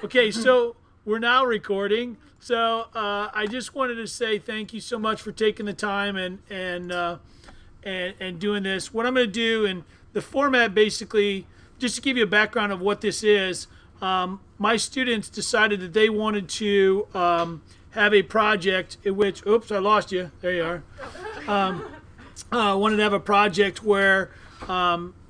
Okay, so we're now recording. So I just wanted to say thank you so much for taking the time and doing this. What I'm going to do, and the format basically, just to give you a background of what this is, my students decided that they wanted to have a project in which, oops, I lost you. There you are. Wanted to have a project where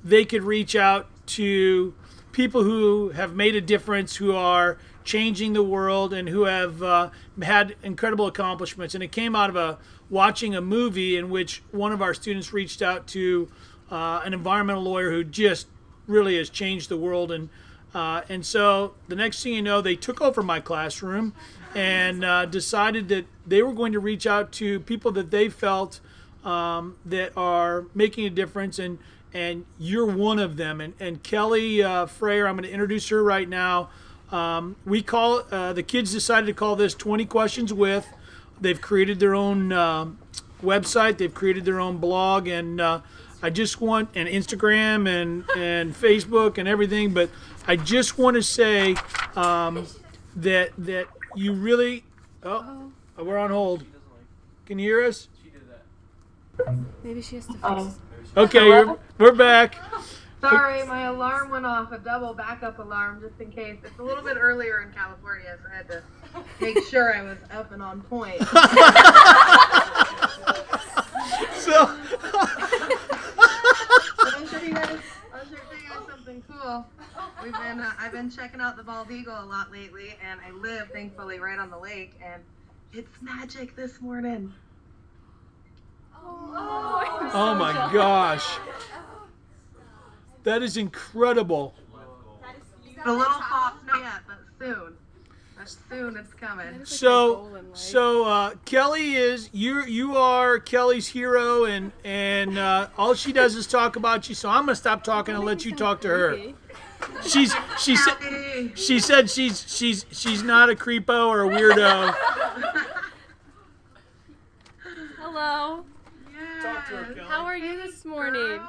they could reach out to people who have made a difference, who are changing the world, and who have had incredible accomplishments. And it came out of watching a movie in which one of our students reached out to an environmental lawyer who just really has changed the world. And so the next thing you know, they took over my classroom and decided that they were going to reach out to people that they felt that are making a difference, and you're one of them. And Kelly Frayer, I'm going to introduce her right now. We call the kids decided to call this 20 Questions With. They've created their own website. They've created their own blog, and I just want and Instagram and Facebook and everything. But I just want to say that you really. Oh, we're on hold. Can you hear us? Maybe she has to fix Oh, it. Okay, Hello? we're back. sorry, my alarm went off, a double backup alarm just in case. It's a little bit earlier in California, so I had to make sure I was up and on point. So. But I'll show you guys something cool. I've been checking out the Bald Eagle a lot lately, and I live, thankfully, right on the lake, and it's magic this morning. Oh my gosh. That is incredible. A little soft yet, but soon. Soon it's coming. So Kelly is you are Kelly's hero, and all she does is talk about you. So I'm gonna stop talking and let you talk to her. She said she's not a creepo or a weirdo. Hello. Talk to her, Kelly. How are you this morning?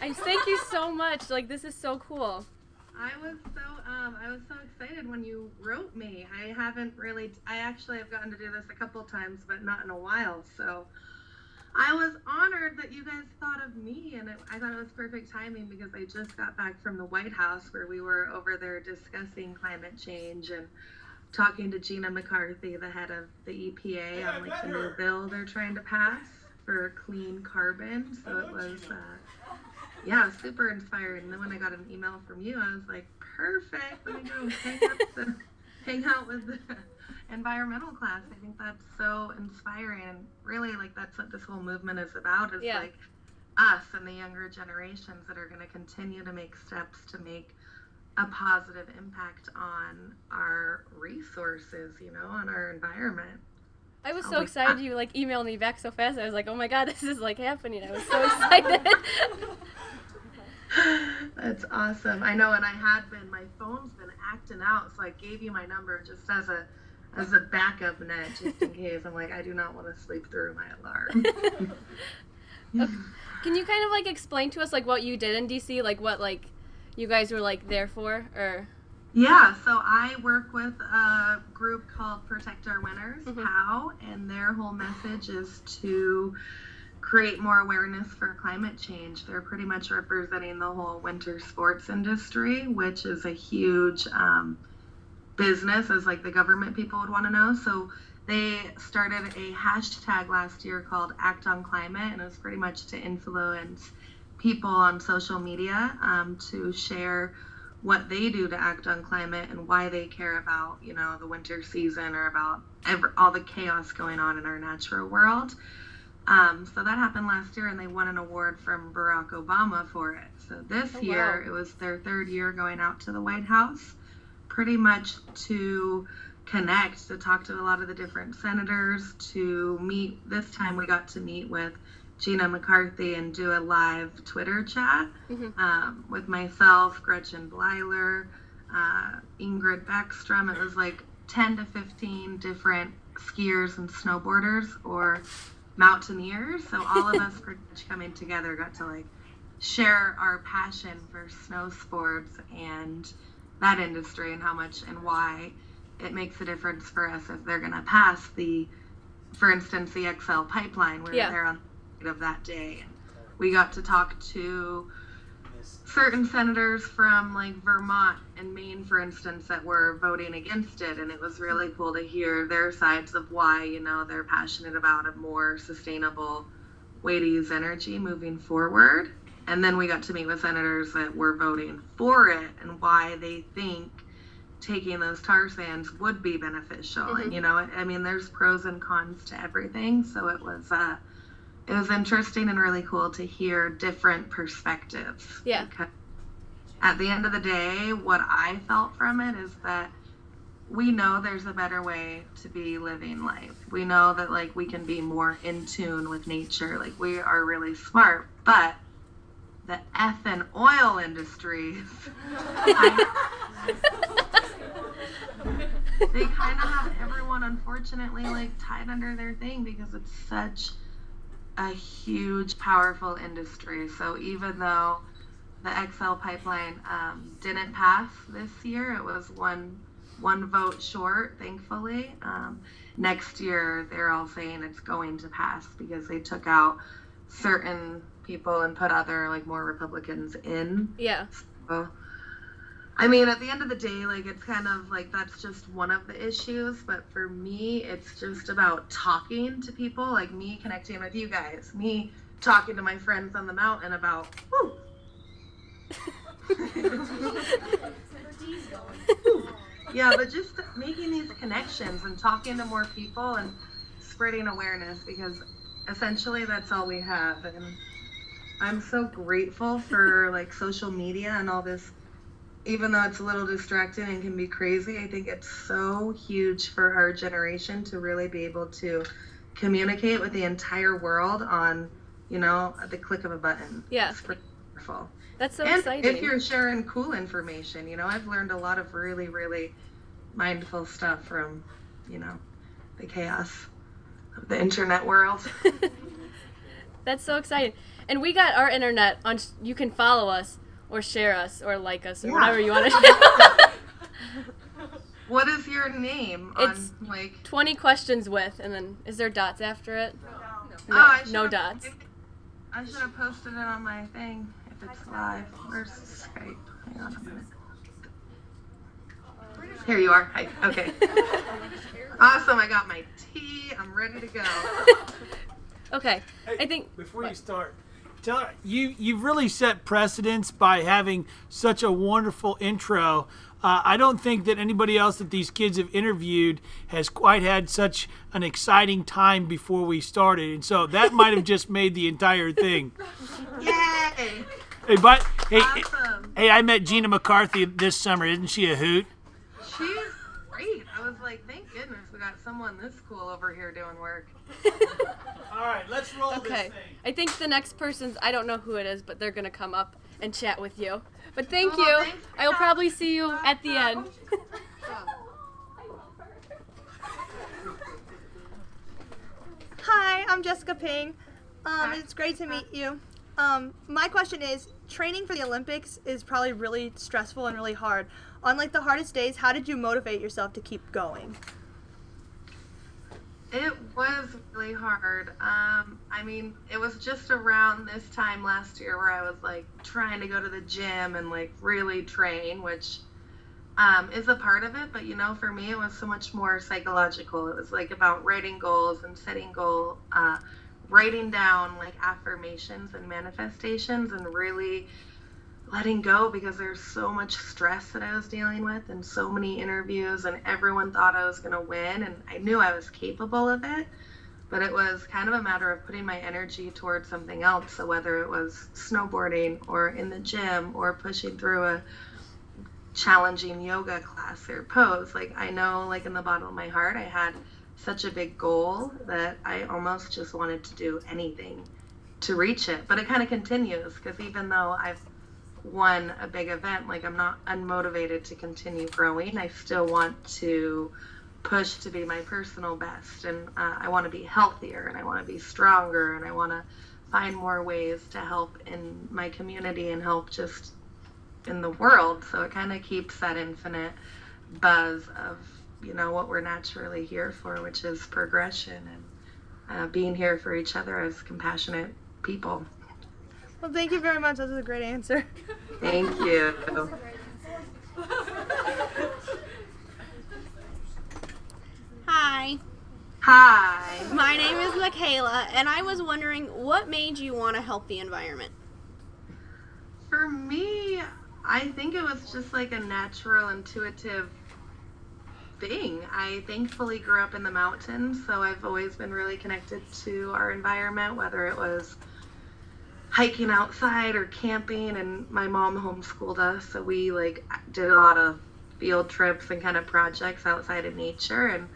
Thank you so much. Like, this is so cool. I was so excited when you wrote me. I actually have gotten to do this a couple times, but not in a while. So I was honored that you guys thought of me, and I thought it was perfect timing because I just got back from the White House where we were over there discussing climate change and talking to Gina McCarthy, the head of the EPA, on like the new bill they're trying to pass for clean carbon. So it was super inspiring. And then when I got an email from you, I was like, perfect, let me go hang out with the environmental class. I think that's so inspiring, and really, like, that's what this whole movement is about, is like us and the younger generations that are going to continue to make steps to make a positive impact on our resources, on our environment. I was so excited you like emailed me back so fast. I was like, oh my god, this is like happening. I was so excited. That's awesome. I know, and my phone's been acting out, so I gave you my number just as a backup net, just in case. I'm like, I do not want to sleep through my alarm. Can you kind of like explain to us like what you did in DC, like what like you guys were like there for, or? Yeah, so I work with a group called Protect Our Winners, Tahoe, and their whole message is to create more awareness for climate change. They're pretty much representing the whole winter sports industry, which is a huge business, as like the government people would want to know. So they started a hashtag last year called Act on Climate, and it was pretty much to influence people on social media to share what they do to act on climate and why they care about, the winter season, or about all the chaos going on in our natural world. So that happened last year, and they won an award from Barack Obama for it. So this year, it was their third year going out to the White House, pretty much to connect, to talk to a lot of the different senators, to meet. This time we got to meet with Gina McCarthy and do a live Twitter chat with myself, Gretchen Bleiler, Ingrid Beckstrom. It was like 10 to 15 different skiers and snowboarders or mountaineers. So all of us pretty much coming together got to like share our passion for snow sports and that industry and how much and why it makes a difference for us if they're going to pass the, for instance, the XL pipeline where they're on the of that day. And we got to talk to certain senators from like Vermont and Maine, for instance, that were voting against it, and it was really cool to hear their sides of why, you know, they're passionate about a more sustainable way to use energy moving forward. And then we got to meet with senators that were voting for it and why they think taking those tar sands would be beneficial. And, you know, I mean, there's pros and cons to everything. So it was interesting and really cool to hear different perspectives. Yeah. Because at the end of the day, what I felt from it is that we know there's a better way to be living life. We know that, like, we can be more in tune with nature. Like, we are really smart, but the effing oil industries, they kind of have everyone, unfortunately, like, tied under their thing because it's such a huge, powerful industry. So even though the XL pipeline didn't pass this year, it was one vote short, thankfully. Next year, they're all saying it's going to pass because they took out certain people and put other, like, more Republicans in. Yeah. So, I mean, at the end of the day, like, it's kind of like that's just one of the issues. But for me, it's just about talking to people, like me connecting with you guys, me talking to my friends on the mountain about, woo. Yeah, but just making these connections and talking to more people and spreading awareness, because essentially that's all we have. And I'm so grateful for, like, social media and all this. Even though it's a little distracting and can be crazy, I think it's so huge for our generation to really be able to communicate with the entire world on, you know, at the click of a button. Yeah. It's pretty wonderful. That's so and exciting. If you're sharing cool information, you know, I've learned a lot of really, really mindful stuff from, you know, the chaos of the internet world. That's so exciting. And we got our internet on, you can follow us or share us or like us or whatever you want to do. What is your name? It's on, like, 20 questions with, and then is there dots after it? No, no dots. I should have posted it on my thing if it's live. Where's Skype? Hang on a minute. Here you are. Hi. Okay. Awesome. I got my tea. I'm ready to go. Okay. Hey, I think before you start, you've really set precedence by having such a wonderful intro. I don't think that anybody else that these kids have interviewed has quite had such an exciting time before we started, and so that might have just made the entire thing. Yay! Hey, Awesome. hey, I met Gina McCarthy this summer. Isn't she a hoot? She's great. I was like, thank goodness we got someone this cool over here doing work. All right, let's roll this okay. thing. I think the next person's, I don't know who it is, but they're going to come up and chat with you. But thank Oh, you. thanks. I will probably see you at the end. Hi, I'm Jessica Ping. It's great to meet you. My question is, training for the Olympics is probably really stressful and really hard. On, like, the hardest days, how did you motivate yourself to keep going? It was really hard. I mean, it was just around this time last year where I was, like, trying to go to the gym and, like, really train, which is a part of it. But, you know, for me, it was so much more psychological. It was, like, about writing goals and setting goals, writing down, like, affirmations and manifestations and really letting go, because there's so much stress that I was dealing with and so many interviews, and everyone thought I was going to win, and I knew I was capable of it, but it was kind of a matter of putting my energy towards something else. So whether it was snowboarding or in the gym or pushing through a challenging yoga class or pose, like, I know, like, in the bottom of my heart, I had such a big goal that I almost just wanted to do anything to reach it. But it kind of continues, because even though I've won a big event, like, I'm not unmotivated to continue growing. I still want to push to be my personal best, and I want to be healthier, and I want to be stronger, and I want to find more ways to help in my community and help just in the world. So it kind of keeps that infinite buzz of, what we're naturally here for, which is progression and being here for each other as compassionate people. Well, thank you very much. That was a great answer. Thank you. Hi, Hi. my name is Michaela, and I was wondering what made you want to help the environment? For me, I think it was just like a natural, intuitive thing. I thankfully grew up in the mountains, so I've always been really connected to our environment, whether it was hiking outside or camping. And my mom homeschooled us, so we did a lot of field trips and kind of projects outside of nature. And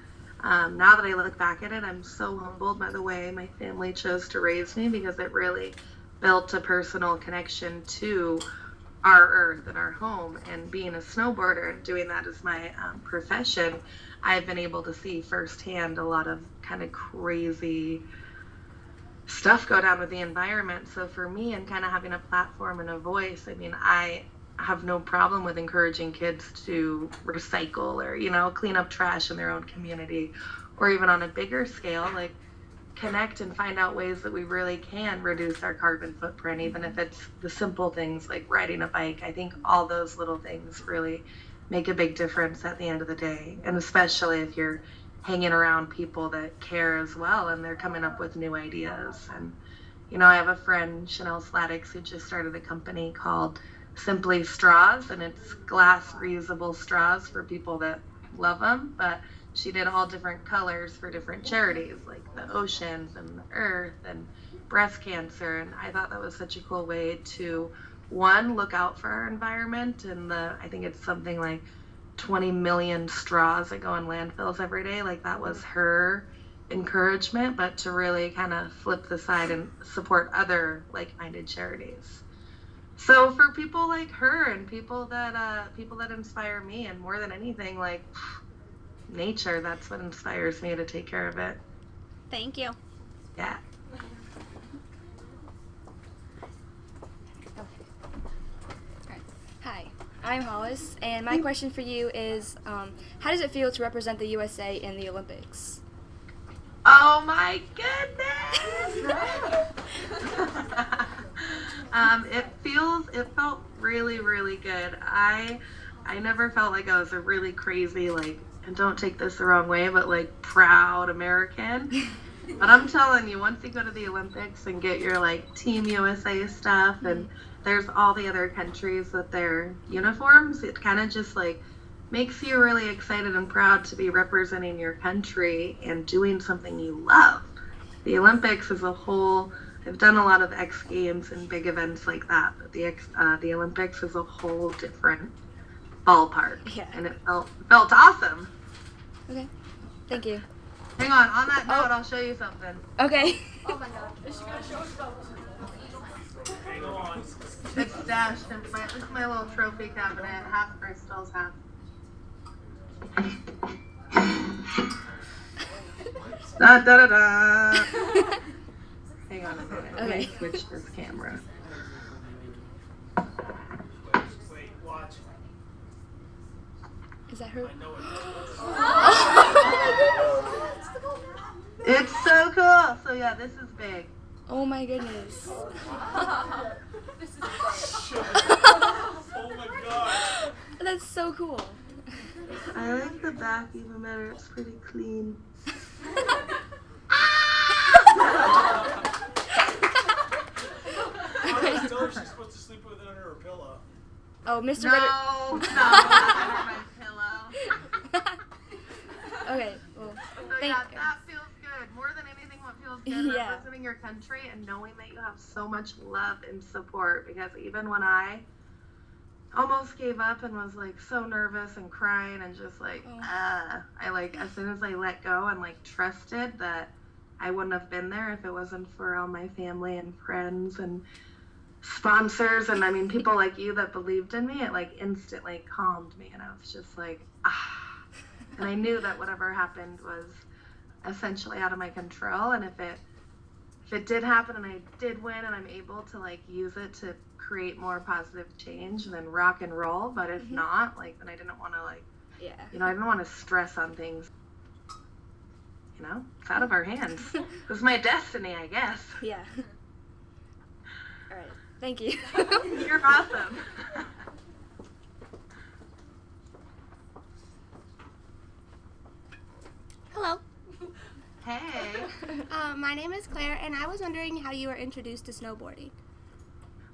now that I look back at it, I'm so humbled by the way my family chose to raise me, because it really built a personal connection to our earth and our home. And being a snowboarder and doing that as my profession, I've been able to see firsthand a lot of kind of crazy stuff go down with the environment. So for me, and kind of having a platform and a voice, I mean, I have no problem with encouraging kids to recycle or, clean up trash in their own community, or even on a bigger scale, like connect and find out ways that we really can reduce our carbon footprint, even if it's the simple things like riding a bike. I think all those little things really make a big difference at the end of the day, and especially if you're hanging around people that care as well and they're coming up with new ideas. And I have a friend, Chanel Sladix, who just started a company called Simply Straws, and it's glass reusable straws for people that love them, but she did all different colors for different charities, like the oceans and the earth and breast cancer. And I thought that was such a cool way to, one, look out for our environment. And I think it's something like 20 million straws that go in landfills every day. Like, that was her encouragement, but to really kind of flip the side and support other like-minded charities. So for people like her and people that inspire me, and more than anything, nature, that's what inspires me to take care of it. Thank you. Yeah. Hi, I'm Hollis, and my question for you is, how does it feel to represent the USA in the Olympics? Oh my goodness! It felt really, really good. I never felt like I was a really crazy, and don't take this the wrong way, but proud American. But I'm telling you, once you go to the Olympics and get your Team USA stuff, and there's all the other countries with their uniforms, it kind of just makes you really excited and proud to be representing your country and doing something you love. The Olympics as a whole, I've done a lot of X Games and big events like that, but the Olympics is a whole different ballpark. Yeah. And it felt awesome. Okay, thank you. Hang on that note, I'll show you something. Okay. Oh my god. Is she gonna show us Hang on. It's stashed in this is my little trophy cabinet, half crystals, half. Da da da da. Hang on a minute. Let me switch this camera. Wait, watch. Is that her? I know it. It's so cool. So yeah, this is big. Oh my goodness. Oh my god. That's so cool. I like the back even better. It's pretty clean. Tell her she's supposed to sleep with it under her pillow. Oh, Mr. No, Ritter. not under my pillow. Okay, well, So thank yeah, that feels good. More than anything, what feels good, Yeah. representing your country and knowing that you have so much love and support. Because even when I almost gave up and was so nervous and crying and just I as soon as I let go and trusted that I wouldn't have been there if it wasn't for all my family and friends and sponsors, and I mean people like you that believed in me, it instantly calmed me, and I was just and I knew that whatever happened was essentially out of my control. And if it did happen and I did win and I'm able to use it to create more positive change, then rock and roll. But if not, like, then I didn't want to, like, you know, I didn't want to stress on things. You know, it's out of our hands. It was my destiny, I guess. Yeah. All right. Thank you. You're awesome. Hello. Hey. My name is Claire, and I was wondering how you were introduced to snowboarding.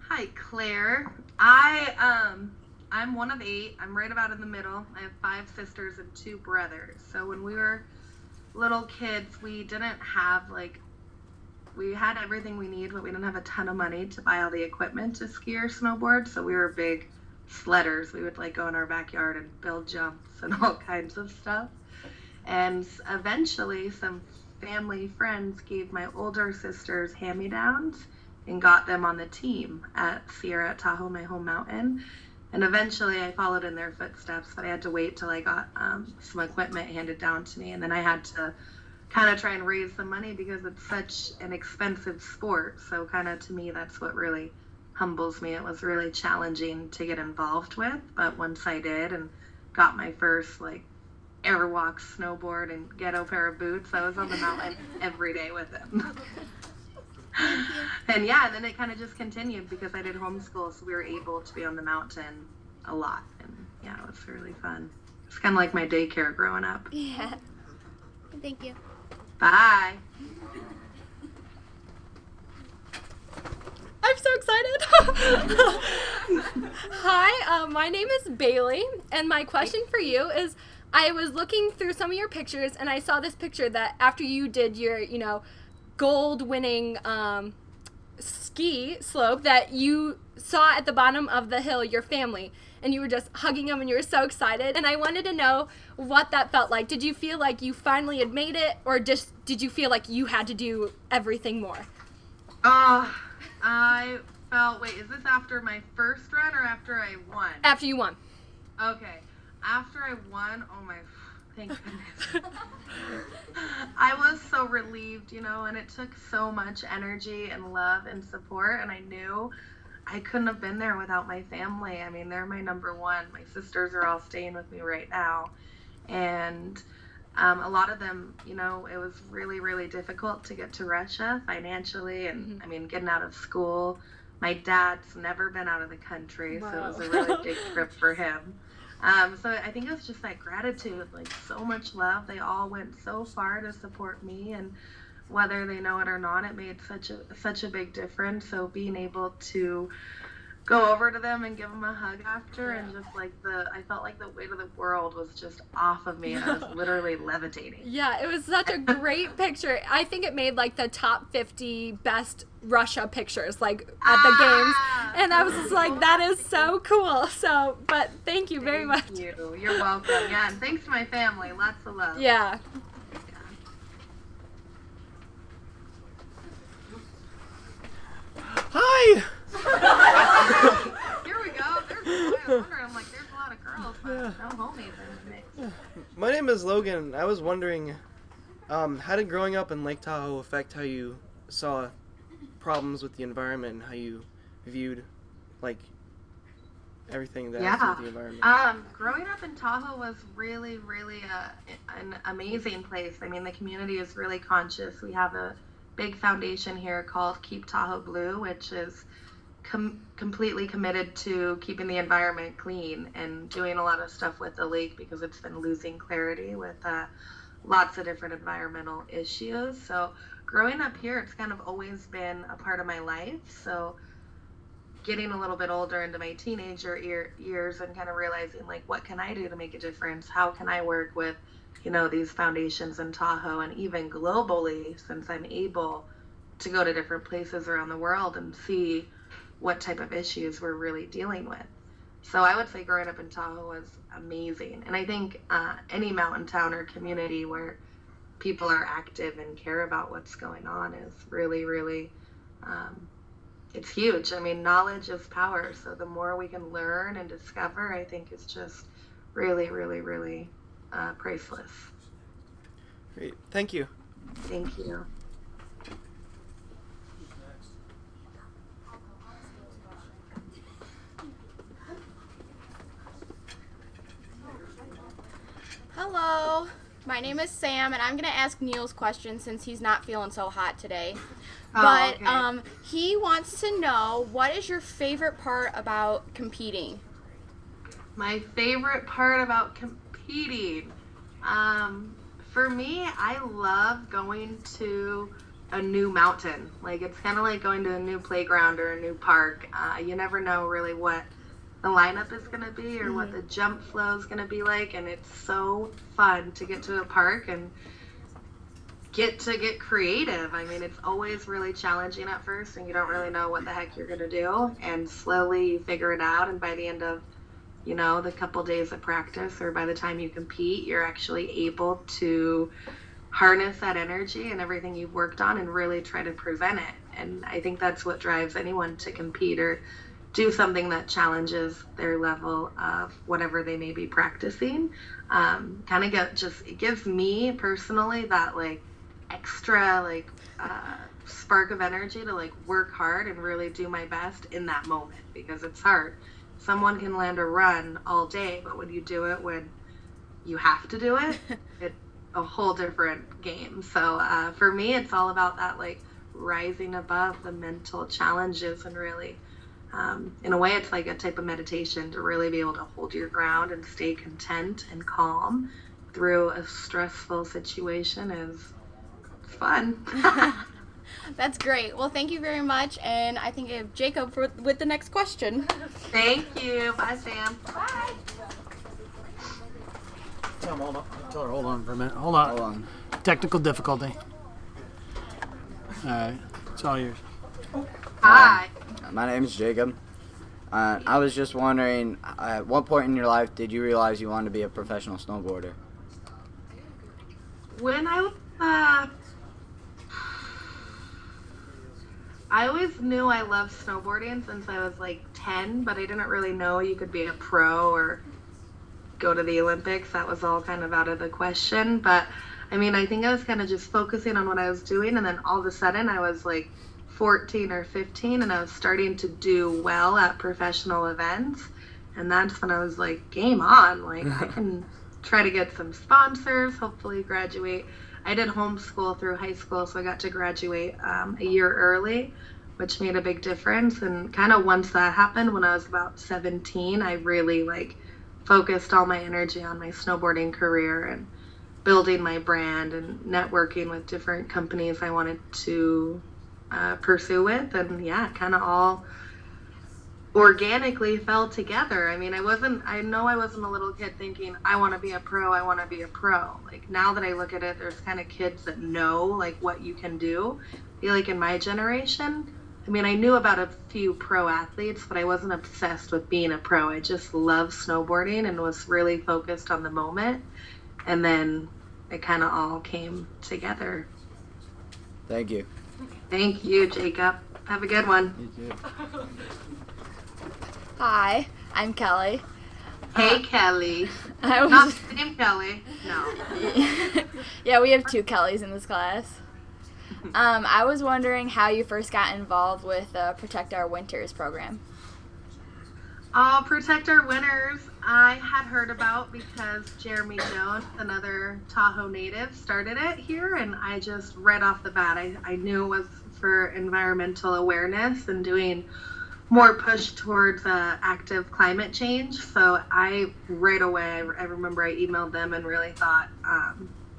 Hi, Claire. I'm one of 8. I'm right about in the middle. I have 5 sisters and 2 brothers. So when we were little kids, we didn't have, like, we had everything we need, but we didn't have a ton of money to buy all the equipment to ski or snowboard. So we were big sledders. We would, like, go in our backyard and build jumps and all kinds of stuff. And eventually some family friends gave my older sisters hand-me-downs and got them on the team at Sierra at Tahoe, my home mountain. And eventually I followed in their footsteps, but I had to wait till I got some equipment handed down to me. And then I had to kind of try and raise some money because it's such an expensive sport. So kind of to me, that's what really humbles me. It was really challenging to get involved with. But once I did and got my first, like, airwalk snowboard and ghetto pair of boots, I was on the mountain every day with them. And yeah, then it kind of just continued because I did homeschool, so we were able to be on the mountain a lot. And yeah, it was really fun. It's kind of like my daycare growing up. Yeah. Thank you. Bye. I'm so excited. Hi, my name is Bailey, and my question for you is, I was looking through some of your pictures, and I saw this picture that after you did your, you know, gold-winning ski slope, that you saw at the bottom of the hill your family, and you were just hugging them, and you were so excited. And I wanted to know what that felt like. Did you feel like you finally had made it, or just did you feel like you had to do everything more? I felt, wait, is this after my first run or after I won? After you won. Okay. After I won, oh my, thank goodness. I was so relieved, you know, and it took so much energy and love and support, and I knew I couldn't have been there without my family. I mean, they're my number one. My sisters are all staying with me right now, and a lot of them, you know, it was really, really difficult to get to Russia financially, and I mean, getting out of school. My dad's never been out of the country, so it was a really big trip for him. So I think it was just that gratitude, like so much love. They all went so far to support me, and whether they know it or not, it made such a big difference. So being able to go over to them and give them a hug after, and just like I felt like the weight of the world was just off of me, and I was literally levitating. Yeah, it was such a great picture. I think it made like the top 50 best Russia pictures, like at the games, and I was just like, that is so cool. So, but thank you very much. Thank you. You're welcome. Yeah, and thanks to my family. Lots of love. Yeah. Hi. Here we go. There's a boy. I was wondering. I'm like, there's a lot of girls, but no homies in the mix. My name is Logan. I was wondering, how did growing up in Lake Tahoe affect how you saw problems with the environment and how you viewed, like, everything that has to do with the environment? Growing up in Tahoe was really, really an amazing place. I mean, the community is really conscious. We have a big foundation here called Keep Tahoe Blue, which is completely committed to keeping the environment clean and doing a lot of stuff with the lake because it's been losing clarity with lots of different environmental issues. So growing up here, it's kind of always been a part of my life. So getting a little bit older into my teenager years and kind of realizing, like, what can I do to make a difference? How can I work with, you know, these foundations in Tahoe and even globally, since I'm able to go to different places around the world and see what type of issues we're really dealing with. So I would say growing up in Tahoe was amazing. And I think any mountain town or community where people are active and care about what's going on is really, really, it's huge. I mean, knowledge is power. So the more we can learn and discover, I think is just really, really, really priceless. Great. Thank you. Thank you. Hello, my name is Sam, and I'm going to ask Neil's question since he's not feeling so hot today. But okay. he wants to know, what is your favorite part about competing? My favorite part about competing, for me, I love going to a new mountain. Like, it's kind of like going to a new playground or a new park. You never know really what the lineup is going to be or what the jump flow is going to be like, and it's so fun to get to a park and get creative. I mean, it's always really challenging at first, and you don't really know what the heck you're going to do, and slowly you figure it out, and by the end of the couple days of practice, or by the time you compete, you're actually able to harness that energy and everything you've worked on and really try to present it. And I think that's what drives anyone to compete or do something that challenges their level of whatever they may be practicing. It gives me personally that like extra spark of energy to like work hard and really do my best in that moment, because it's hard. Someone can land a run all day, but when you do it when you have to do it, it's a whole different game. So for me, it's all about that like rising above the mental challenges and really, in a way, it's like a type of meditation to really be able to hold your ground and stay content and calm through a stressful situation is fun. That's great. Well, thank you very much, and I think I have Jacob with the next question. Thank you. Bye, Sam. Bye. Tell her, hold on for a minute. Hold on. Technical difficulty. All right. It's all yours. Hi. My name is Jacob. I was just wondering, at what point in your life did you realize you wanted to be a professional snowboarder? When I always knew I loved snowboarding since I was like 10, but I didn't really know you could be a pro or go to the Olympics. That was all kind of out of the question. But I mean, I think I was kind of just focusing on what I was doing, and then all of a sudden I was like 14 or 15 and I was starting to do well at professional events, and that's when I was like, game on, like I can try to get some sponsors, hopefully graduate. I did homeschool through high school, so I got to graduate a year early, which made a big difference. And kind of once that happened, when I was about 17, I really like focused all my energy on my snowboarding career and building my brand and networking with different companies I wanted to pursue with. And yeah, kind of all organically fell together. I mean, I know I wasn't a little kid thinking, I want to be a pro. Like, now that I look at it, there's kind of kids that know like what you can do. I feel like in my generation, I mean, I knew about a few pro athletes, but I wasn't obsessed with being a pro. I just loved snowboarding and was really focused on the moment. And then it kind of all came together. Thank you. Thank you, Jacob. Have a good one. You too. Hi, I'm Kelly. Hey, Kelly. I Not was, the same Kelly. No. yeah, we have two Kellys in this class. I was wondering how you first got involved with Protect Our Winters program. Protect Our Winters, I had heard about because Jeremy Jones, another Tahoe native, started it here, and I just right off the bat, I knew it was for environmental awareness and doing more push towards active climate change. So I right away, I remember I emailed them and really thought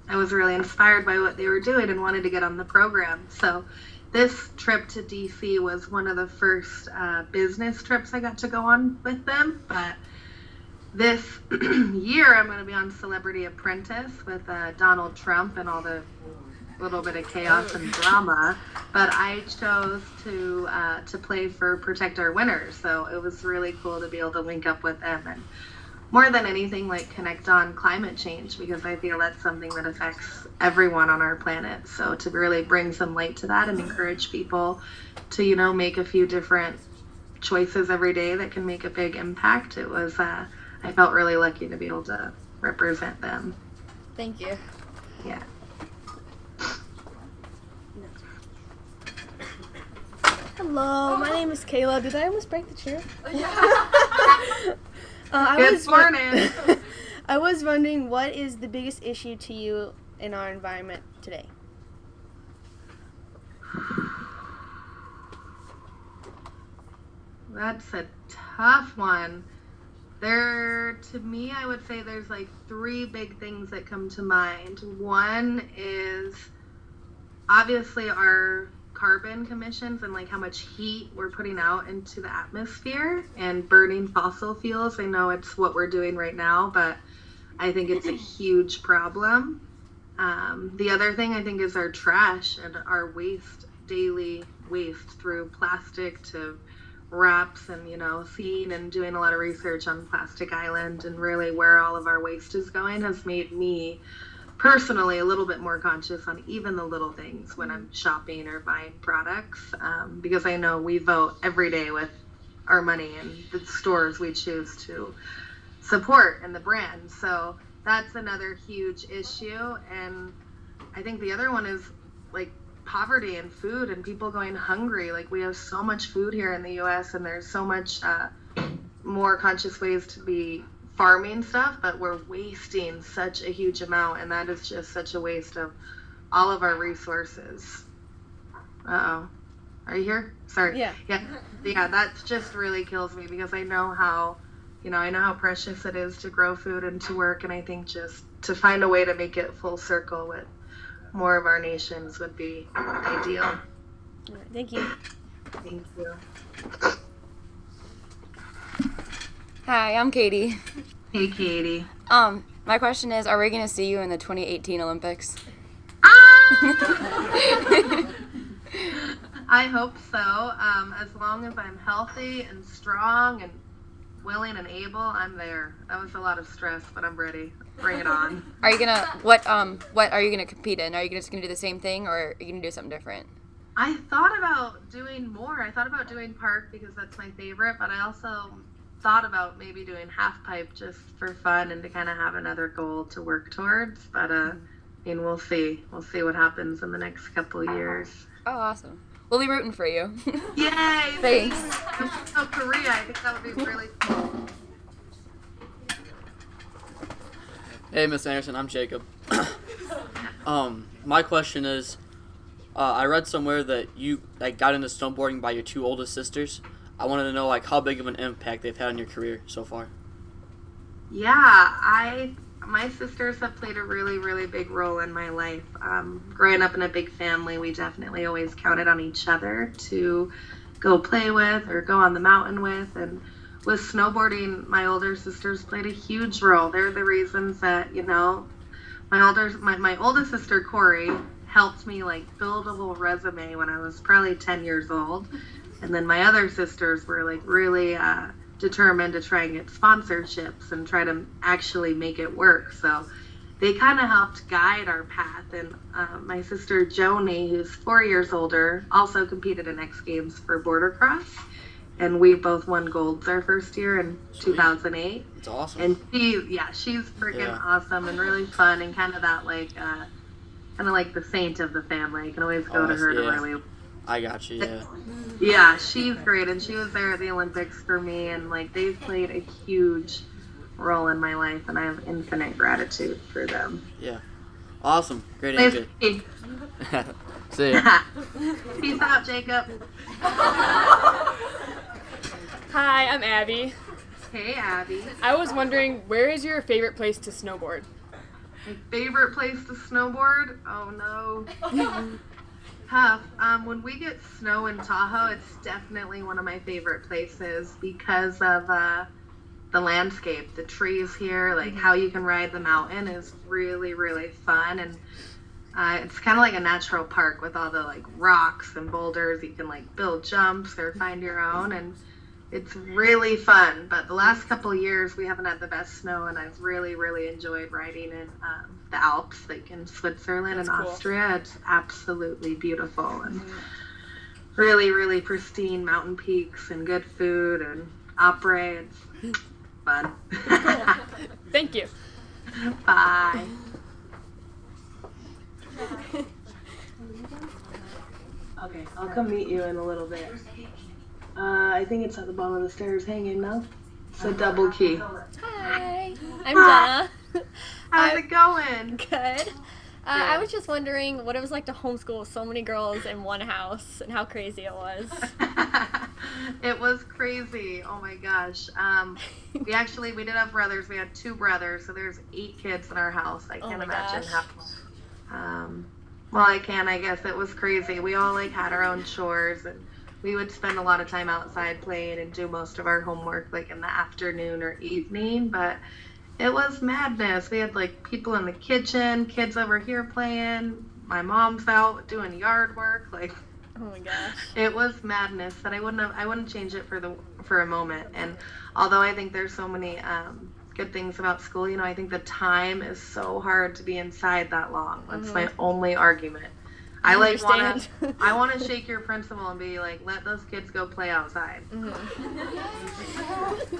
I was really inspired by what they were doing and wanted to get on the program. So this trip to DC was one of the first business trips I got to go on with them. But this year I'm going to be on Celebrity Apprentice with Donald Trump and all the little bit of chaos and drama, but I chose to play for Protect Our Winters, so it was really cool to be able to link up with them and more than anything like connect on climate change, because I feel that's something that affects everyone on our planet. So to really bring some light to that and encourage people to make a few different choices every day that can make a big impact, it was I felt really lucky to be able to represent them. Thank you. Yeah. Hello, my name is Kayla. Did I almost break the chair? Good morning. I was wondering, what is the biggest issue to you in our environment today? That's a tough one. To me, I would say there's like three big things that come to mind. One is obviously our carbon emissions and like how much heat we're putting out into the atmosphere and burning fossil fuels. I know it's what we're doing right now, but I think it's a huge problem. The other thing I think is our trash and our waste, daily waste through plastic to wraps, and seeing and doing a lot of research on Plastic Island and really where all of our waste is going has made me personally a little bit more conscious on even the little things when I'm shopping or buying products, because I know we vote every day with our money and the stores we choose to support and the brand. So that's another huge issue. And I think the other one is like poverty and food and people going hungry. Like, we have so much food here in the US, and there's so much more conscious ways to be farming stuff, but we're wasting such a huge amount, and that is just such a waste of all of our resources. Uh-oh. Are you here? Sorry. Yeah. Yeah, that just really kills me, because I know how precious it is to grow food and to work, and I think just to find a way to make it full circle with more of our nations would be ideal. All right, thank you. Thank you. Hi, I'm Katie. Hey, Katie. My question is, are we going to see you in the 2018 Olympics? I hope so. As long as I'm healthy and strong and willing and able, I'm there. That was a lot of stress, but I'm ready. Bring it on. Are you gonna what are you gonna compete in? Are you just gonna do the same thing, or are you gonna do something different? I thought about doing more. I thought about doing park because that's my favorite, but I also thought about maybe doing half pipe just for fun and to kind of have another goal to work towards. But we'll see. We'll see what happens in the next couple of years. Oh, awesome. We'll be rooting for you. Yay! Thanks. So Korea, I think that would be really cool. Hey, Miss Anderson, I'm Jacob. My question is, I read somewhere that you got into snowboarding by your two oldest sisters. I wanted to know how big of an impact they've had on your career so far. Yeah, my sisters have played a really, really big role in my life. Growing up in a big family, we definitely always counted on each other to go play with or go on the mountain with. And with snowboarding, my older sisters played a huge role. They're the reasons that, my oldest sister, Corey, helped me build a whole resume when I was probably 10 years old. And then my other sisters were really determined to try and get sponsorships and try to actually make it work. So they kind of helped guide our path. And my sister Joni, who's 4 years older, also competed in X Games for border cross. And we both won golds our first year in 2008. It's awesome. And she's freaking awesome and really fun and kind of that the saint of the family. You can always go to her to really. I got you. Yeah. Yeah, she's great, and she was there at the Olympics for me, and they've played a huge role in my life, and I have infinite gratitude for them. Yeah. Awesome. Great answer. See ya. Peace out, Jacob. Hi, I'm Abby. Hey, Abby. I was wondering, where is your favorite place to snowboard? My favorite place to snowboard? Oh, no. Tough. When we get snow in Tahoe, it's definitely one of my favorite places because of the landscape, the trees here, how you can ride the mountain is really, really fun. And it's kind of like a natural park with all the rocks and boulders. You can build jumps or find your own, and it's really fun. But the last couple of years we haven't had the best snow, and I've really, really enjoyed riding in the Alps, in Switzerland and Austria. It's absolutely beautiful and really, really pristine mountain peaks and good food and opera. It's fun. Thank you. Bye. Okay, I'll come meet you in a little bit. I think it's at the bottom of the stairs hanging now. It's a double key. Hi, I'm Jenna. How's it going? Good. I was just wondering what it was like to homeschool so many girls in one house and how crazy it was. It was crazy. Oh my gosh. We did have brothers. We had 2 brothers, so there's 8 kids in our house. I can't imagine how. Well, I can. I guess it was crazy. We all like had our own chores, and we would spend a lot of time outside playing and do most of our homework like in the afternoon or evening. But it was madness. We had like people in the kitchen, kids over here playing. My mom's out doing yard work. Like, oh my gosh, it was madness. That I wouldn't change it for a moment. And although I think there's so many good things about school, I think the time is so hard to be inside that long. That's my only argument. I want to shake your principal and be like, let those kids go play outside.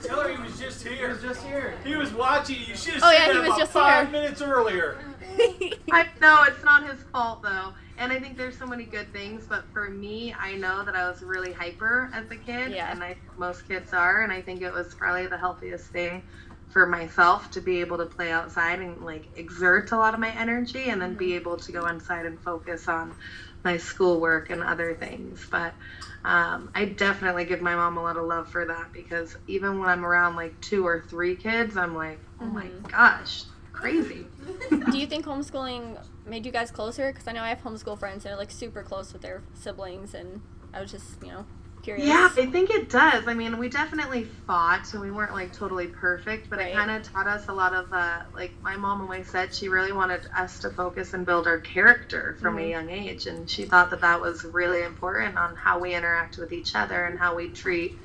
Tell her he was just here. He was watching. You should have seen him about 5 minutes earlier. I know, it's not his fault though. And I think there's so many good things, but for me, I know that I was really hyper as a kid, and most kids are, and I think it was probably the healthiest thing for myself to be able to play outside and like exert a lot of my energy, and then be able to go inside and focus on my schoolwork and other things. But I definitely give my mom a lot of love for that, because even when I'm around like 2 or 3 kids, I'm like, oh my gosh, crazy. Do you think homeschooling made you guys closer? Because I know I have homeschool friends that are like super close with their siblings, and I was just, curious. Yeah, I think it does. I mean, we definitely fought, so we weren't like totally perfect, but it kind of taught us a lot of, like my mom always said, she really wanted us to focus and build our character from a young age, and she thought that that was really important on how we interact with each other and how we treat,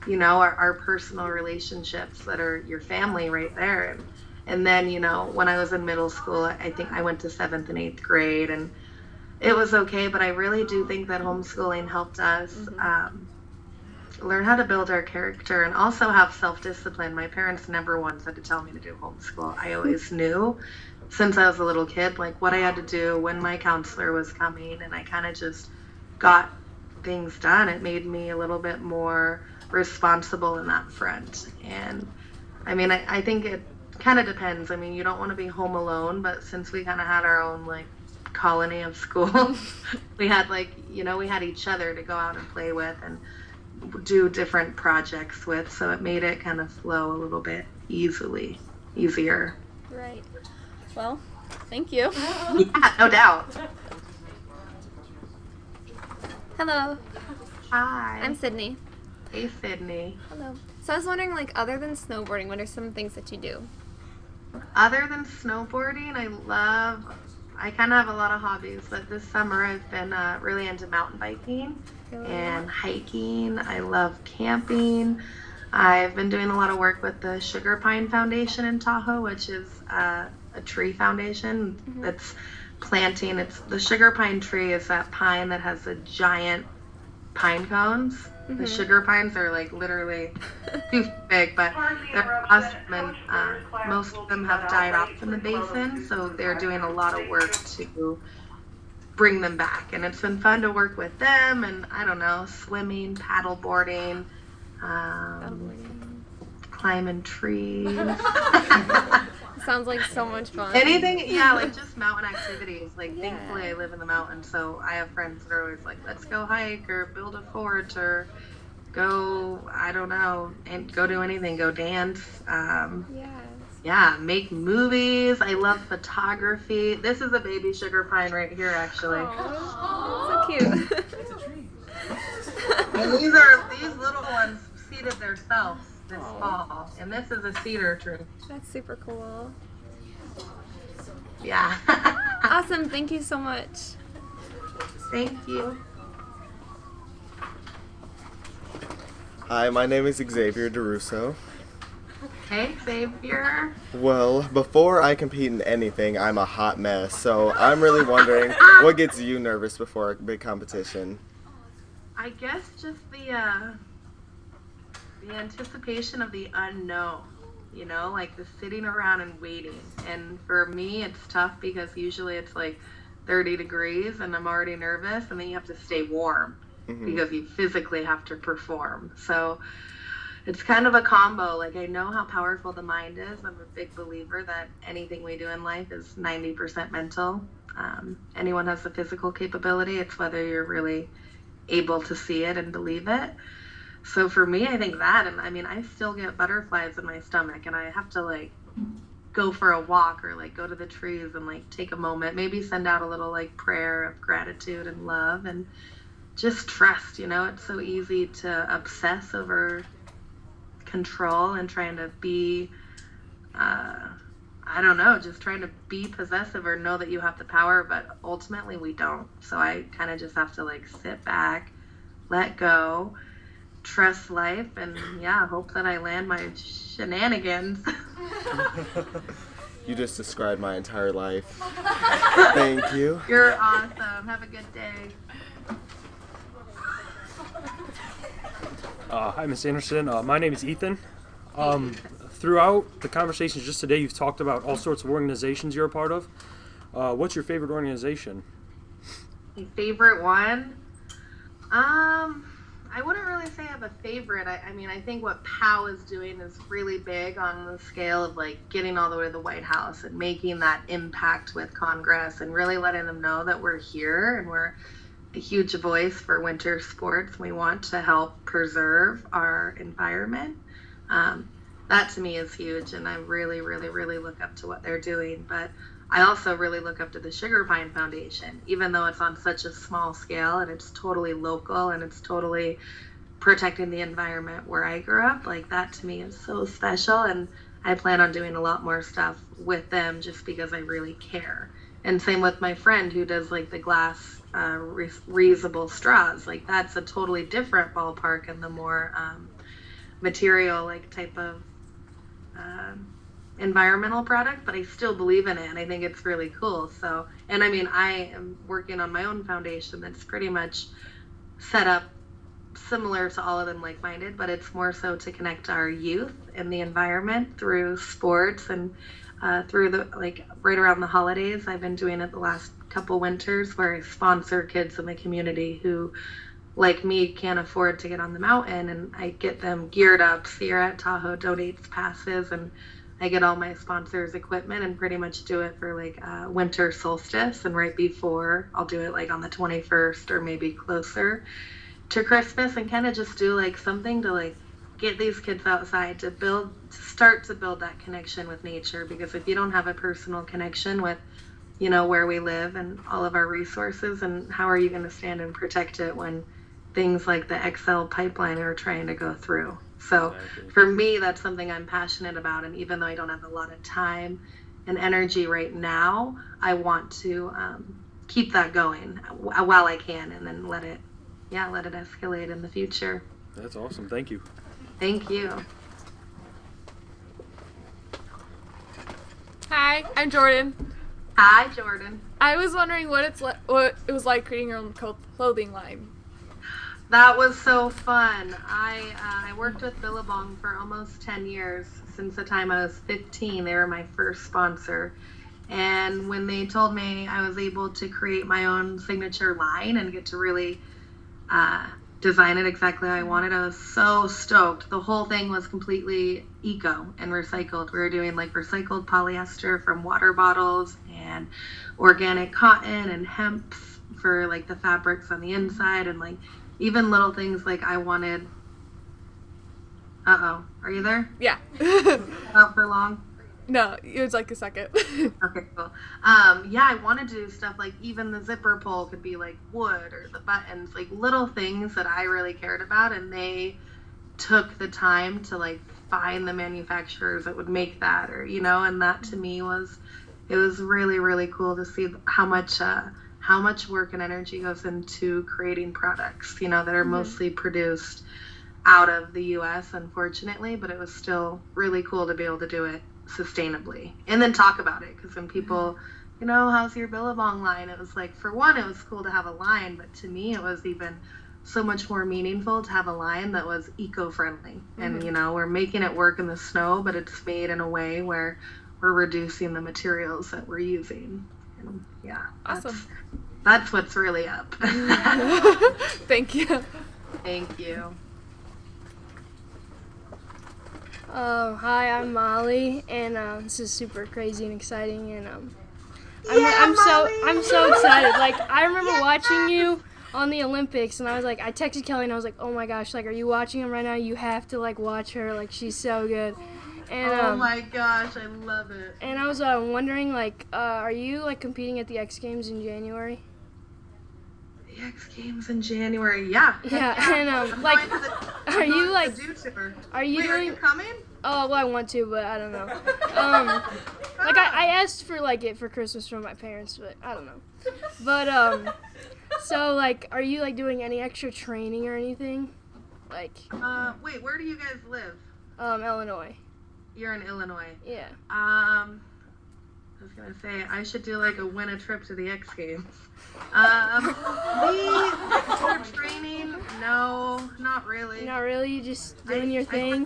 our personal relationships that are your family right there. And then, when I was in middle school, I think I went to 7th and 8th grade, and it was okay, but I really do think that homeschooling helped us learn how to build our character and also have self-discipline. My parents never once had to tell me to do homeschool. I always knew since I was a little kid, like what I had to do when my counselor was coming, and I kind of just got things done. It made me a little bit more responsible in that front. And I mean, I think it kind of depends. I mean, you don't want to be home alone, but since we kind of had our own like colony of school, we had we had each other to go out and play with and do different projects with, so it made it kind of flow a little bit easier. Right. Well, thank you. Yeah, no doubt. Hello. Hi. I'm Sydney. Hey, Sydney. Hello. So I was wondering, other than snowboarding, what are some things that you do? Other than snowboarding, I kind of have a lot of hobbies, but this summer I've been really into mountain biking and hiking. I love camping. I've been doing a lot of work with the Sugar Pine Foundation in Tahoe, which is a tree foundation that's planting. The sugar pine tree is that pine that has the giant pine cones. The sugar pines are like literally too big, but they're awesome, and most of them have died off in the basin, so they're doing a lot of work to bring them back, and it's been fun to work with them, and I don't know, swimming, paddle boarding, climbing trees. Sounds like so much fun. Anything, like just mountain activities. Like, thankfully I live in the mountains, so I have friends that are always like, let's go hike or build a fort or go, I don't know, and go do anything, go dance. Yeah, make movies. I love photography. This is a baby sugar pine right here, actually. So cute. It's a tree. And these little ones seeded themselves this fall, and this is a cedar tree. That's super cool. Yeah. Awesome. Thank you so much. Thank you. Hi, my name is Xavier DeRusso. Hey, Xavier. Well, before I compete in anything, I'm a hot mess, so I'm really wondering what gets you nervous before a big competition? I guess just the anticipation of the unknown, like the sitting around and waiting. And for me, it's tough because usually it's like 30 degrees and I'm already nervous, and then you have to stay warm because you physically have to perform. So it's kind of a combo. Like, I know how powerful the mind is. I'm a big believer that anything we do in life is 90% mental. Anyone has the physical capability. It's whether you're really able to see it and believe it. So for me, I think that, and I mean, I still get butterflies in my stomach, and I have to like go for a walk or like go to the trees and like take a moment, maybe send out a little like prayer of gratitude and love, and just trust. You know, it's so easy to obsess over control and trying to be I don't know, just trying to be possessive or know that you have the power, but ultimately we don't. So I kind of just have to like sit back, let go, trust life, and yeah, hope that I land my shenanigans. You just described my entire life. Thank you. You're awesome. Have a good day. Hi, Miss Anderson. My name is Ethan. Throughout the conversations just today, you've talked about all sorts of organizations you're a part of. What's your favorite organization? My favorite one? I wouldn't really say I have a favorite. I mean, I think what POW is doing is really big on the scale of like getting all the way to the White House and making that impact with Congress and really letting them know that we're here and we're a huge voice for winter sports. We want to help preserve our environment. That to me is huge, and I really, really, really look up to what they're doing. But I also really look up to the Sugar Pine Foundation, even though it's on such a small scale and it's totally local and it's totally protecting the environment where I grew up. Like, that to me is so special, and I plan on doing a lot more stuff with them just because I really care. And same with my friend who does like the glass reusable straws. Like, that's a totally different ballpark and the more material like type of environmental product, but I still believe in it, and I think it's really cool. So, and I mean, I am working on my own foundation that's pretty much set up similar to all of them, like-minded, but it's more so to connect our youth and the environment through sports and through the, like, right around the holidays. I've been doing it the last couple winters where I sponsor kids in the community who, like me, can't afford to get on the mountain, and I get them geared up. Sierra at Tahoe donates passes, and I get all my sponsors' equipment and pretty much do it for like winter solstice, and right before I'll do it like on the 21st or maybe closer to Christmas, and kind of just do like something to like get these kids outside to start to build that connection with nature. Because if you don't have a personal connection with, you know, where we live and all of our resources, and how are you going to stand and protect it when things like the XL pipeline are trying to go through? So for me, that's something I'm passionate about. And even though I don't have a lot of time and energy right now, I want to keep that going while I can, and then let it escalate in the future. That's awesome. Thank you. Thank you. Hi, I'm Jordan. Hi, Jordan. I was wondering what it was like creating your own clothing line. That was so fun. I worked with Billabong for almost 10 years. Since the time I was 15, they were my first sponsor. And when they told me I was able to create my own signature line and get to really design it exactly how I wanted, I was so stoked. The whole thing was completely eco and recycled. We were doing like recycled polyester from water bottles and organic cotton and hemp for like the fabrics on the inside, and like even little things like I wanted. Are you there? Yeah. Out for long? No, it was like a second. Okay, cool. Yeah, I wanted to do stuff like even the zipper pull could be like wood, or the buttons, like little things that I really cared about, and they took the time to like find the manufacturers that would make that, or you know, and that to me was really, really cool to see how much work and energy goes into creating products, you know, that are mostly produced out of the US, unfortunately, but it was still really cool to be able to do it sustainably and then talk about it. Because when people, you know, how's your Billabong line, it was like, for one, it was cool to have a line, but to me it was even so much more meaningful to have a line that was eco-friendly. And you know, we're making it work in the snow, but it's made in a way where we're reducing the materials that we're using. And yeah, awesome. That's what's really up. Thank you. Thank you. Hi, I'm Molly, and this is super crazy and exciting, and I'm so excited. Like, I remember watching you on the Olympics, and I texted Kelly, and I was like, oh my gosh, like, are you watching them right now? You have to like watch her, like, she's so good. And, oh my gosh, I love it. And I was wondering, like, are you like competing at the X Games in January? The X Games in January, yeah. Yeah, and like, are you like, are you Wait, doing? Are you coming? Oh, well, I want to, but I don't know. Like I asked for like it for Christmas from my parents, but I don't know. But so like, are you like doing any extra training or anything? Like. Wait, where do you guys live? Illinois. You're in Illinois. Yeah. I was gonna say I should do like win a trip to the X Games. Extra training? No, not really. Not really. You just doing your thing.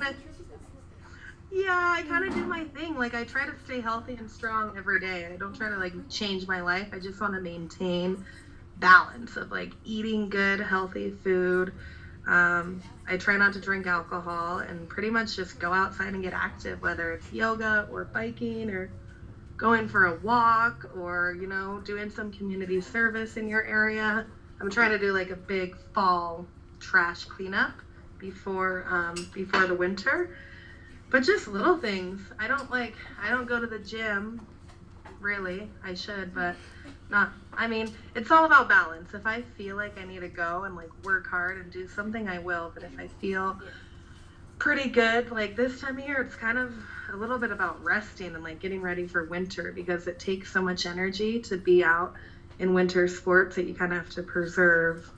I kind of do my thing. Like I try to stay healthy and strong every day. I don't try to like change my life. I just want to maintain balance of like eating good, healthy food. I try not to drink alcohol and pretty much just go outside and get active, whether it's yoga or biking or going for a walk or, you know, doing some community service in your area. I'm trying to do like a big fall trash cleanup before the winter. But just little things. I don't go to the gym, really. I should, but not. I mean, it's all about balance. If I feel like I need to go and like work hard and do something, I will. But if I feel pretty good, like this time of year, it's kind of a little bit about resting and like getting ready for winter because it takes so much energy to be out in winter sports that you kind of have to preserve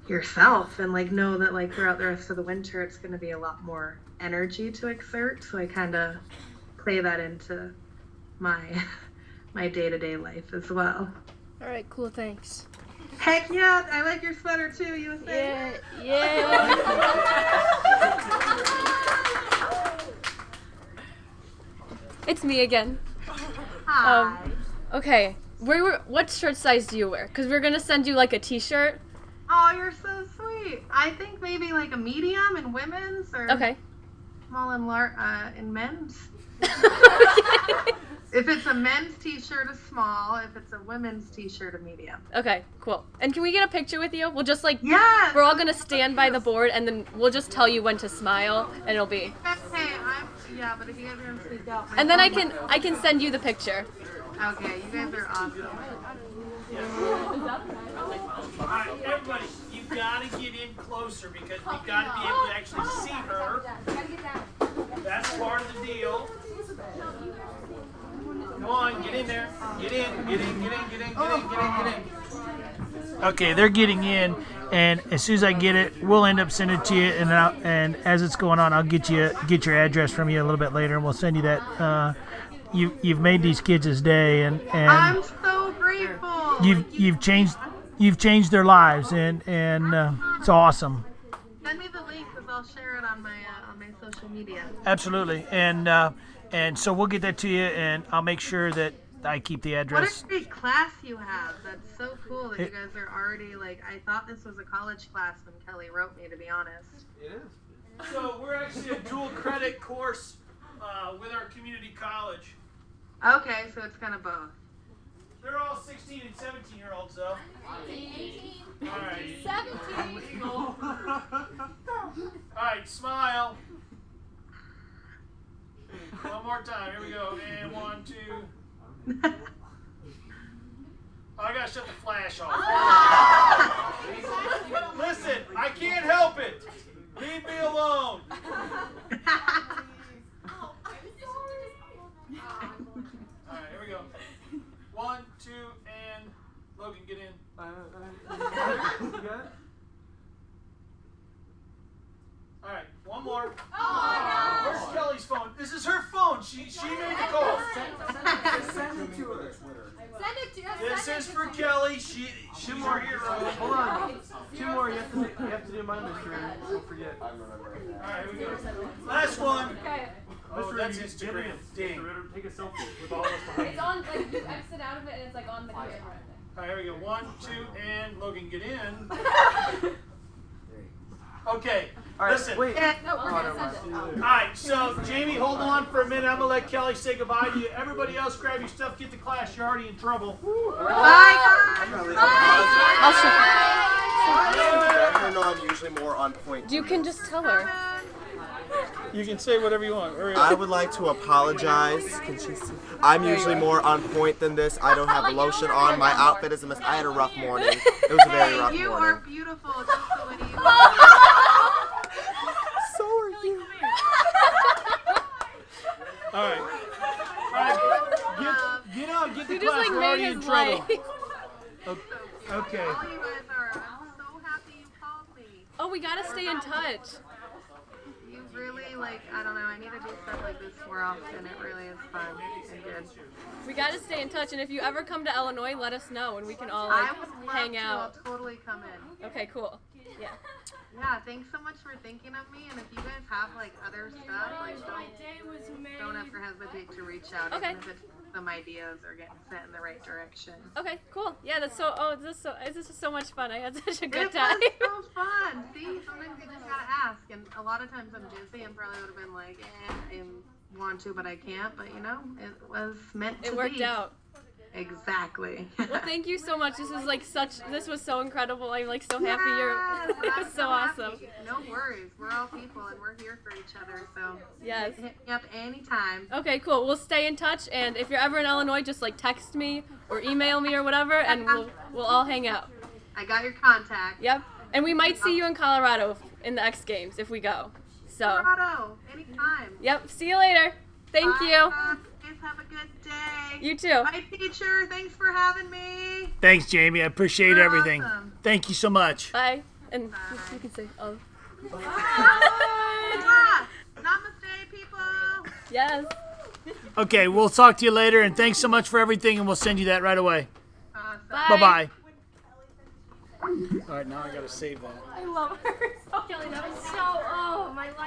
yourself and like know that like throughout the rest of the winter it's going to be a lot more energy to exert. So I kind of play that into my day-to-day life as well. All right, cool, thanks. Heck yeah, I like your sweater too, USA. Yeah. It's me again. Hi. Okay, what shirt size do you wear? Because we're going to send you like a t-shirt. Oh, you're so sweet. I think maybe like a medium in women's or small and in men's. If it's a men's t-shirt, a small. If it's a women's t-shirt, a medium. Okay, cool. And can we get a picture with you? We'll just like, yes, we're all going to stand by the board and then we'll just tell you when to smile and it'll be. Hey, but if you guys are going to speak out. And then I can send you the picture. Okay, you guys are awesome. All right, everybody, you've got to get in closer because we've got to be able to actually see her. That's part of the deal. Come on, get in there. Get in. Okay, they're getting in, and as soon as I get it, we'll end up sending it to you. And as it's going on, I'll get your address from you a little bit later, and we'll send you that. You've made these kids' day, and I'm so grateful. You've changed their lives, and it's awesome. Send me the link because I'll share it on my social media. Absolutely, and so we'll get that to you, and I'll make sure that I keep the address. What a great class you have. That's so cool that you guys are already like. I thought this was a college class when Kelly wrote me, to be honest. It is. So we're actually a dual credit course with our community college. Okay, so it's kind of both. They're all 16 and 17-year-olds, though. 18. All right. 17. All right, smile. One more time. Here we go. And 1, 2. Oh, I gotta shut the flash off. Listen, I can't help it. Leave me alone. All right, here we go. 1, 2, and Logan, get in. You got it? All right, one more. Oh, no. Where's Kelly's phone? This is her phone. She made the call. Send it to her. Send it to us. This is for Kelly. She's our hero. Hold on. 2 more. You have to do my mystery. Don't forget. All right, here we go. Last one. Okay. Oh, that's Instagram. Dang. Take a selfie with all of us behind It's on, like, you exit out of it and it's like on the camera. All right, here we go. 1, 2, and Logan, get in. Okay. Listen. Wait. All right, so Jamie, hold on for a minute. I'm gonna let Kelly say goodbye to you. Everybody else, grab your stuff, get to class. You're already in trouble. Bye. Let her know I'm usually more on point. You can just tell her. You can say whatever you want. I would like to apologize. Can she see? I'm usually more on point than this. I don't have lotion on. My outfit is a mess. I had a rough morning. It was a very rough You morning. are beautiful. Just so many you So are you. All right. Get out. Get to You class. just like We're made already his in trouble. life. Okay. All you guys are. I'm so happy you called me. Oh, we gotta stay in touch. You really I don't know. I need to do stuff like this more often. It really is fun and good. We gotta stay in touch, and if you ever come to Illinois, let us know, and we can all I would love hang to. out. I'll totally come in. Okay, cool. Yeah. Yeah, thanks so much for thinking of me. And if you guys have other stuff, don't ever hesitate to reach out. Okay. Even if it's some ideas or getting sent in the right direction. Okay, cool. Yeah, that's so. Oh, this is so much fun. I had such a good It time. was so fun. See, sometimes you just gotta ask, and a lot of times I'm busy and probably would have been like, I want to, but I can't. But it was meant to be. It worked out. Exactly. Well, thank you so much. This was so incredible. I'm so happy Yes, it was I'm so awesome. happy. No worries. We're all people and we're here for each other. So Yes. hit me up anytime. Okay, cool. We'll stay in touch, and if you're ever in Illinois, just text me or email me or whatever, and we'll all hang out. I got your contact. Yep. And we might see you in Colorado in the X Games if we go. So. Colorado, anytime. Yep. See you later. Thank Bye, you. guys. Have a good day. You too. Bye, teacher. Thanks for having me. Thanks, Jamie. I appreciate You're everything. awesome. Thank you so much. Bye. And you can say, oh. Namaste, people. Yes. Okay, we'll talk to you later, and thanks so much for everything, and we'll send you that right away. Bye. Bye-bye. All right, now I got to save that. I love her. Kelly, that was so, oh, my life.